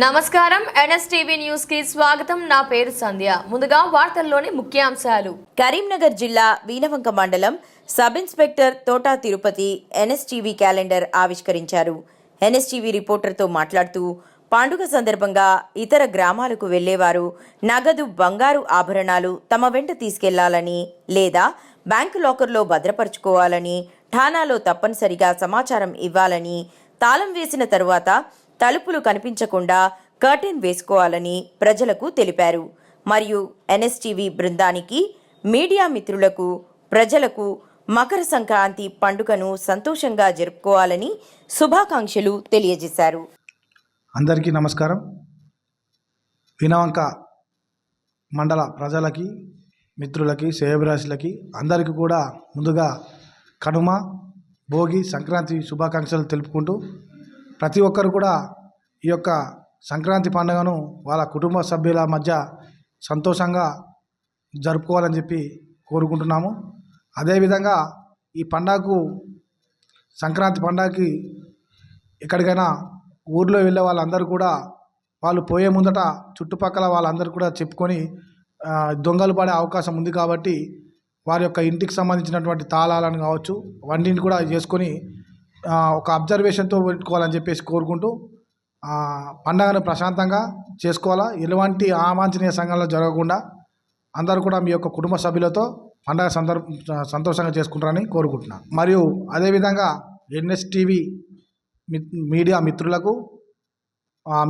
నమస్కారం NSTV news కి స్వాగతం. నా పేరు సంధ్య. ముందుగా వార్తల్లోని ముఖ్యాంశాలు. కరీంనగర్ జిల్లా వీనవంక మండలం sub inspector Thota Tirupati NSTV calendar ఆవిష్కరించారు. ఎన్ఎస్టీవీ రిపోర్టర్తో మాట్లాడుతూ పండుగ సందర్భంగా ఇతర గ్రామాలకు వెళ్లేవారు నగదు, బంగారు ఆభరణాలు తమ వెంట తీసుకెళ్లాలని లేదా బ్యాంకు లాకర్లో భద్రపరుచుకోవాలని, ఠానాలో తప్పనిసరిగా సమాచారం ఇవ్వాలని, తాళం వేసిన తరువాత తలుపులు కనిపించకుండా కర్టెన్ వేసుకోవాలని ప్రజలకు తెలిపారు. మరియు ఎన్ఎస్టీవీ బృందానికి, మీడియా మిత్రులకు, ప్రజలకు మకర సంక్రాంతి పండుగను సంతోషంగా జరుపుకోవాలని శుభాకాంక్షలు తెలియజేశారు. అందరికీ నమస్కారం. వీనవంక మండల ప్రజలకి, మిత్రులకి, శ్రేయోభిలాషులకి అందరికీ కూడా ముందుగా కనుమ, భోగి, సంక్రాంతి శుభాకాంక్షలు తెలుపుకుంటూ ప్రతి ఒక్కరు కూడా ఈ యొక్క సంక్రాంతి పండుగను వాళ్ళ కుటుంబ సభ్యుల మధ్య సంతోషంగా జరుపుకోవాలని చెప్పి కోరుకుంటున్నాము. అదేవిధంగా ఈ పండగకు, సంక్రాంతి పండగకి ఎక్కడికైనా ఊర్లో వెళ్ళే వాళ్ళందరూ కూడా వాళ్ళు పోయే ముందట చుట్టుపక్కల వాళ్ళందరూ కూడా చెప్పుకొని దొంగలు పడే అవకాశం ఉంది కాబట్టి వారి యొక్క ఇంటికి సంబంధించినటువంటి తాళాలను కావచ్చు వంటిని కూడా చేసుకొని ఒక అబ్జర్వేషన్తో పెట్టుకోవాలని చెప్పేసి కోరుకుంటూ పండగను ప్రశాంతంగా చేసుకోవాలా. ఎలాంటి అవాంఛనీయ సంఘటనలు జరగకుండా అందరూ కూడా మీ యొక్క కుటుంబ సభ్యులతో పండగ సంతోషంగా చేసుకుంటారని కోరుకుంటున్నాను. మరియు అదేవిధంగా ఎన్ఎస్టీవీ మీడియా మిత్రులకు,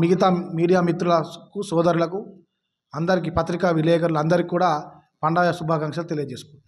మిగతా మీడియా మిత్రులకు, సోదరులకు అందరికీ, పత్రికా విలేకరులు అందరికీ కూడా పండగ శుభాకాంక్షలు తెలియజేసుకుంటాను.